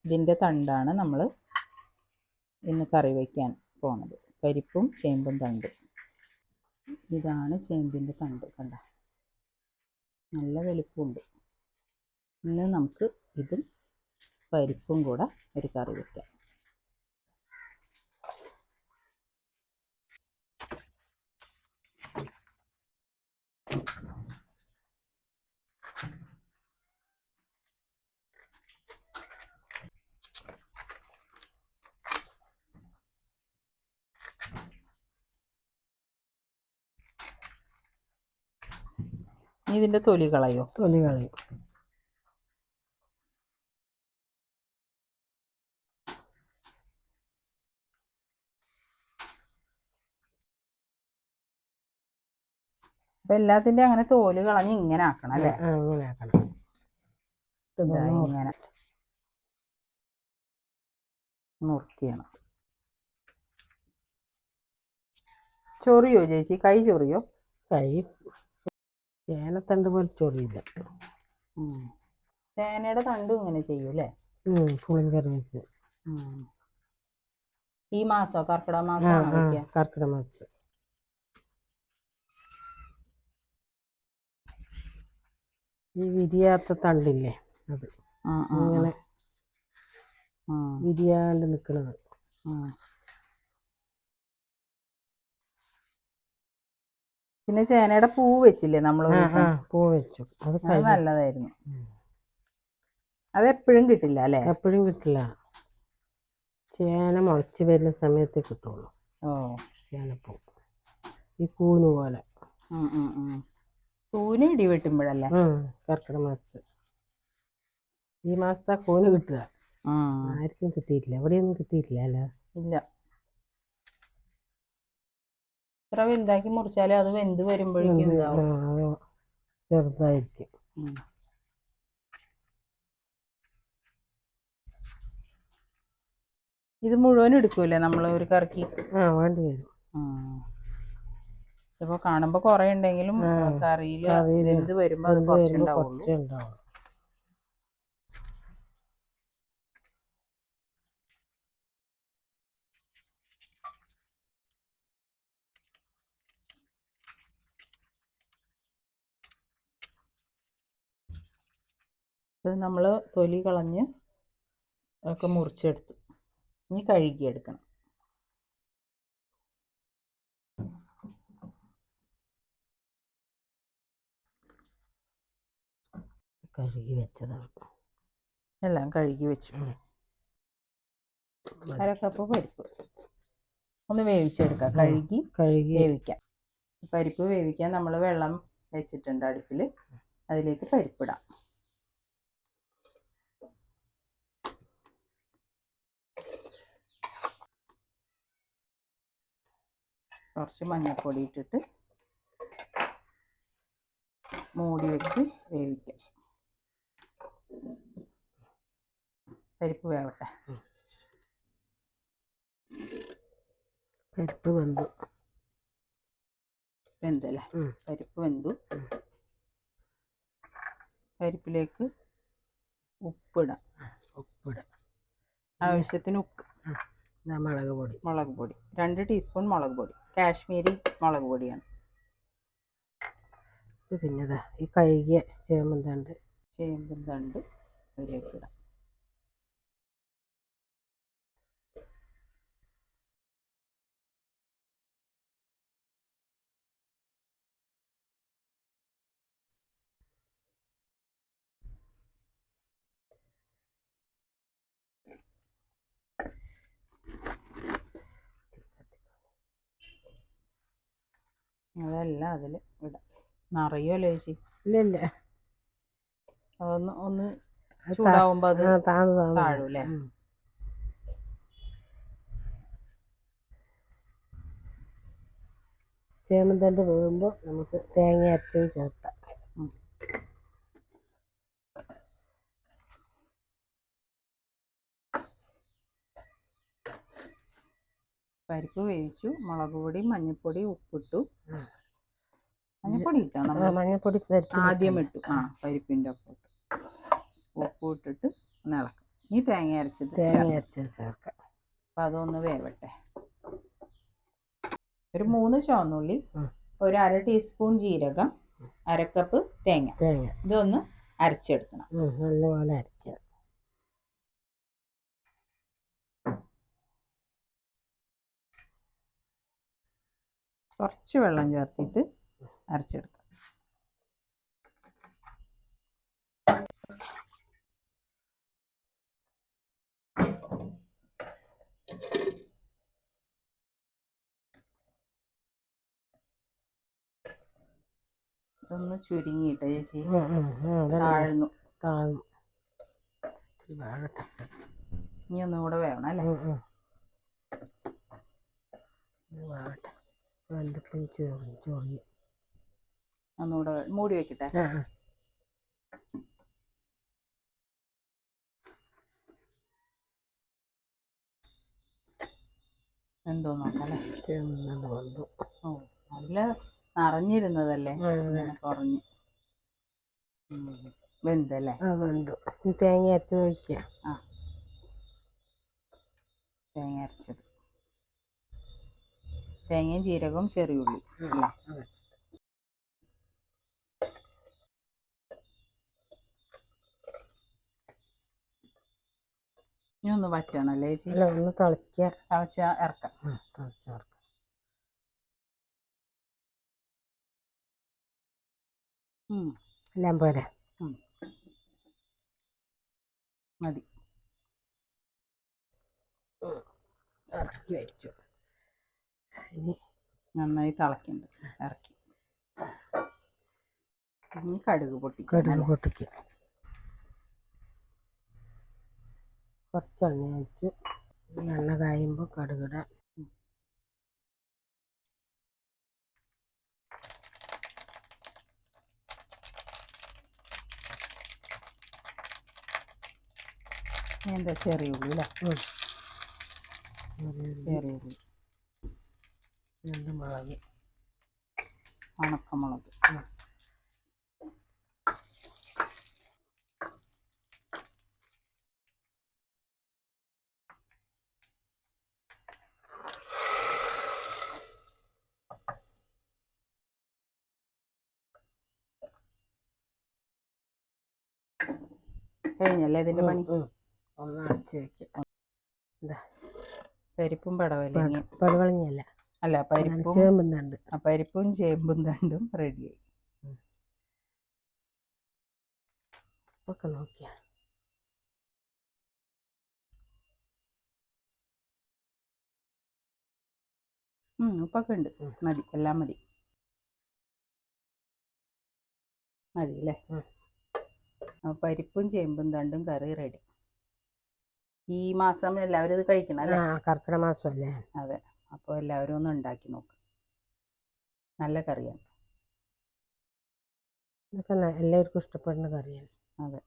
ഇതിൻ്റെ തണ്ടാണ് നമ്മൾ ഇന്ന് കറി വയ്ക്കാൻ പോണത്. പരിപ്പും ചേമ്പും തണ്ട്. ഇതാണ് ചേമ്പിൻ്റെ തണ്ട്. കണ്ട, നല്ല വലിപ്പമുണ്ട്. ഇന്ന് നമുക്ക് ഇതും പരിപ്പും കൂടെ ഒരു കറി വയ്ക്കാം. ഇതിൻ്റെ തൊലി കളയോ? തൊലി കളയും. അപ്പം എല്ലാത്തിൻ്റെ അങ്ങനെ തോല് കളഞ്ഞ് ഇങ്ങനെ ആക്കണം അല്ലേ? ഇങ്ങനെ ആക്കണം. ഇങ്ങനെ മുറിക്കണം. ചൊറിയോ ചേച്ചി? കൈ ചൊറിയോ? കൈ ചേനത്തണ്ട് പോലെ ചൊറിയില്ല. ചേനയുടെ തണ്ടും ഇങ്ങനെ ചെയ്യും അല്ലേ? പുളിങ്കറി വെച്ച്. ഈ മാസോ? കർക്കിടക മാസം? കർക്കിടക മാസത്ത്. ഈ വിരിയാത്ത തണ്ടില്ലേ, അത് ഇങ്ങനെ വിരിയാണ്ട് നിൽക്കുന്നത്. പിന്നെ ചേനയുടെ പൂ വെച്ചില്ലേ നമ്മൾ? പൂ വെച്ചു. അത് നല്ലതായിരുന്നു. അതെപ്പോഴും കിട്ടില്ല അല്ലേ? എപ്പോഴും കിട്ടില്ല. ചേന മുളച്ച് വരുന്ന സമയത്തേ കിട്ടുള്ളൂ. ചേനപ്പൂ ഈ കൂന് പോലെ. കൂന് ഇടി വെട്ടുമ്പോഴല്ലേ? കർക്കിടക മാസത്ത്. ഈ മാസത്തെ കൂന് കിട്ടുക. ആർക്കും കിട്ടിയിട്ടില്ല. എവിടെയൊന്നും കിട്ടിയിട്ടില്ല അല്ലേ? ഇല്ല. എത്ര വലുതാക്കി മുറിച്ചാലും അത് വെന്ത് വരുമ്പോഴേക്കും ചെറുതായിരിക്കും. ഇത് മുഴുവൻ എടുക്കൂലേ നമ്മൾ ഒരു കറിക്ക്? വേണ്ടി വരും. ഇപ്പൊ കാണുമ്പോ കൊറേ ഉണ്ടെങ്കിലും കറിയില് വെന്ത് വരുമ്പോ അത് കുറച്ചുണ്ടാവുള്ളൂ. നമ്മൾ തൊലി കളഞ്ഞ് ഒക്കെ മുറിച്ചെടുത്തു. ഇനി കഴുകിയെടുക്കണം. കഴുകി വെച്ചതാണ്. എല്ലാം കഴുകി വെച്ചു. 1/2 കപ്പ് പരിപ്പ് ഒന്ന് വേവിച്ചെടുക്കാം. കഴുകി വേവിക്കാം. പരിപ്പ് വേവിക്കാൻ നമ്മൾ വെള്ളം വെച്ചിട്ടുണ്ട് അടുപ്പിൽ. അതിലേക്ക് പരിപ്പിടാം. കുറച്ച് മഞ്ഞൾപ്പൊടി ഇട്ടിട്ട് മൂടി വെച്ച് വേവിക്കാം. പരിപ്പ് വേവട്ടെ. പരിപ്പ് വെന്തല്ലേ? പരിപ്പ് വെന്തു. പരിപ്പിലേക്ക് ഉപ്പിടാം. ആവശ്യത്തിന് ഉപ്പ്. മുളക് പൊടി 2 ടീസ്പൂൺ മുളക് പൊടി. കാശ്മീരി മുളക് പൊടിയാണ്. പിന്നെ ഈ കഴുകിയ ചേമ്പും തണ്ട് അതിലേക്ക് ഇടാം. അതെല്ലാം അതിൽ ഇടാം. നിറയുമല്ലോ ചേച്ചി? ഇല്ല. ഒന്ന് ചൂടാവുമ്പോൾ അത് താഴൂല്ലേ? ചേമ്പുതണ്ട് വേകുമ്പോൾ നമുക്ക് തേങ്ങ അരച്ചത് ചേർത്താം. പരിപ്പ് വേവിച്ചു. മുളക് പൊടി, മഞ്ഞൾപ്പൊടി, ഉപ്പിട്ടു. മഞ്ഞൾപ്പൊടി ഇട്ടോ? മഞ്ഞൾപ്പൊടി ആദ്യം ഇട്ടു. പരിപ്പിൻ്റെ ഒപ്പം ഇട്ടു. ഉപ്പ് ഇട്ടിട്ട് ഒന്ന് ഇളക്കാം. ഈ തേങ്ങ അരച്ചത് ചേർക്കാം. അപ്പം അതൊന്ന് വേവട്ടെ. ഒരു 3 ചുവന്നുള്ളി, ഒരു 1/2 ടീസ്പൂൺ ജീരകം, 1/2 കപ്പ് തേങ്ങ ഇതൊന്ന് അരച്ചെടുക്കണം. നല്ലപോലെ അരക്കുക. കുറച്ച് വെള്ളം ചേർത്തിട്ട് അരച്ചെടുക്കാം. ഇതൊന്ന് ചുരുങ്ങിയിട്ട് ചേച്ചി താഴ്ന്നു. ഇനി ഒന്നും കൂടെ വേണം അല്ലേ? ഒന്നുകൂടെ മൂടി വെക്കട്ടെ. എന്തോ നോക്കാം അല്ലേ? ഓ നല്ല നിറഞ്ഞിരുന്നതല്ലേ, കുറഞ്ഞു വെന്തല്ലേ? തേങ്ങ അരച്ചത് ഒഴിക്കുക. തേങ്ങ അരച്ചത്, തേങ്ങയും ജീരകവും ചെറിയുള്ളി അല്ലേ? ഇനി ഒന്ന് വറ്റണല്ലേ ചേച്ചി? ഒന്ന് തിളച്ച ഇറക്കാം. എല്ലാം പോരാ, മതി. ഇറക്കി വെച്ചു. ഇനി നന്നായി തിളക്കുന്നുണ്ട്, ഇറക്കി. ഇനി കടുക് പൊട്ടിക്കുക. കുറച്ച് എണ്ണ ഒഴിച്ച് എണ്ണ കായുമ്പോൾ കടുകിടാം. എന്താ ചെറിയ ഉള്ളി അല്ലേ? ചെറിയ ഉള്ളി, 2 മുളക്, ഉണക്കമുളക്, കഴിഞ്ഞല്ലേ ഇതിന്റെ പണി? ഒന്ന് അടച്ച് വെക്കാം. പരിപ്പും പടവലങ്ങയല്ല, അല്ല പരിപ്പും ചേമ്പും തണ്ട്. പരിപ്പും ചേമ്പും തണ്ടും റെഡിയായി. ഒക്കെ നോക്കിയാ ഉപ്പൊക്കെ ഉണ്ട്. മതി, എല്ലാം മതി അല്ലേ? പരിപ്പും ചേമ്പും തണ്ടും കറി റെഡി. ഈ മാസം എല്ലാവരും ഇത് കഴിക്കണം അല്ലേ? കർക്കിടക മാസമല്ലേ? അതെ. അപ്പോൾ എല്ലാവരും ഒന്ന് ഉണ്ടാക്കി നോക്ക്, നല്ല കറിയാണ്. ഇതൊക്കെ എല്ലാവർക്കും ഇഷ്ടപ്പെടുന്ന കറിയാണ്. അതെ.